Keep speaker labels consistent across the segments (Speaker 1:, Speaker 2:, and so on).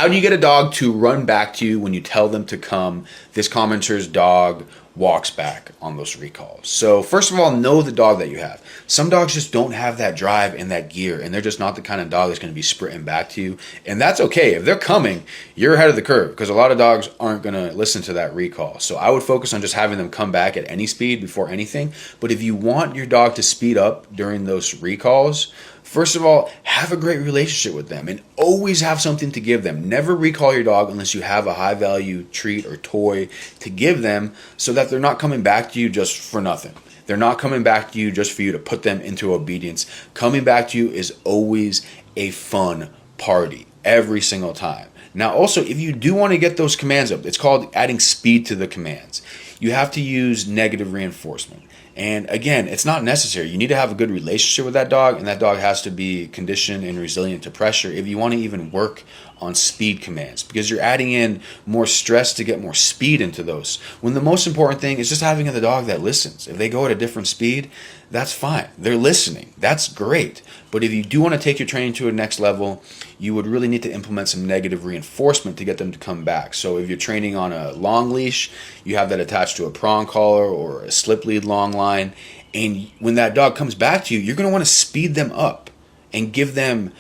Speaker 1: How do you get a dog to run back to you when you tell them to come? This commenter's dog walks back on those recalls. So first of all, know the dog that you have. Some dogs just don't have that drive and that gear, and they're just not the kind of dog that's going to be sprinting back to you. And that's okay. If they're coming, you're ahead of the curve, because a lot of dogs aren't going to listen to that recall. So I would focus on just having them come back at any speed before anything. But if you want your dog to speed up during those recalls, first of all, have a great relationship with them and always have something to give them. Never recall your dog unless you have a high value treat or toy to give them, so that they're not coming back to you just for nothing. They're not coming back to you just for you to put them into obedience. Coming back to you is always a fun party every single time. Now also, if you do want to get those commands up, it's called adding speed to the commands. You have to use negative reinforcement. And again, it's not necessary. You need to have a good relationship with that dog, and that dog has to be conditioned and resilient to pressure if you want to even work on speed commands, because you're adding in more stress to get more speed into those. When the most important thing is just having the dog that listens. If they go at a different speed, that's fine. They're listening. That's great. But if you do want to take your training to a next level, you would really need to implement some negative reinforcement to get them to come back. So if you're training on a long leash, you have that attached to a prong collar or a slip lead long line. And when that dog comes back to you, you're going to want to speed them up and give them,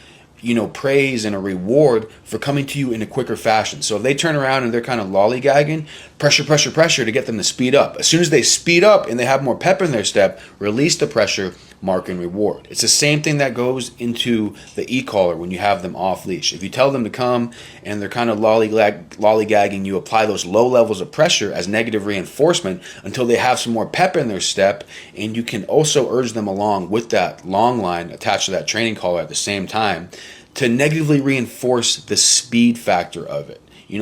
Speaker 1: praise and a reward for coming to you in a quicker fashion. So if they turn around and they're kind of lollygagging, pressure to get them to speed up. As soon as they speed up and they have more pep in their step, release the pressure, mark and reward. It's the same thing that goes into the e-collar when you have them off leash. If you tell them to come and they're kind of lollygagging, you apply those low levels of pressure as negative reinforcement until they have some more pep in their step, and you can also urge them along with that long line attached to that training collar at the same time to negatively reinforce the speed factor of it.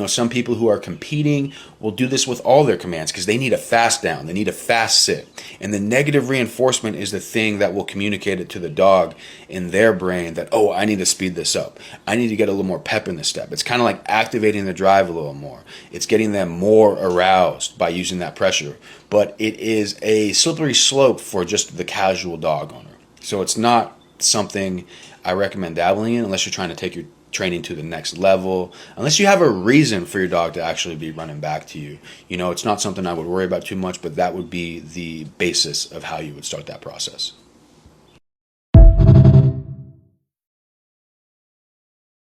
Speaker 1: Some people who are competing will do this with all their commands because they need a fast down, they need a fast sit. And the negative reinforcement is the thing that will communicate it to the dog in their brain that, oh, I need to speed this up. I need to get a little more pep in the step. It's kind of like activating the drive a little more. It's getting them more aroused by using that pressure. But it is a slippery slope for just the casual dog owner. So it's not something I recommend dabbling in unless you're trying to take your training to the next level, unless you have a reason for your dog to actually be running back to you. It's not something I would worry about too much, but that would be the basis of how you would start that process.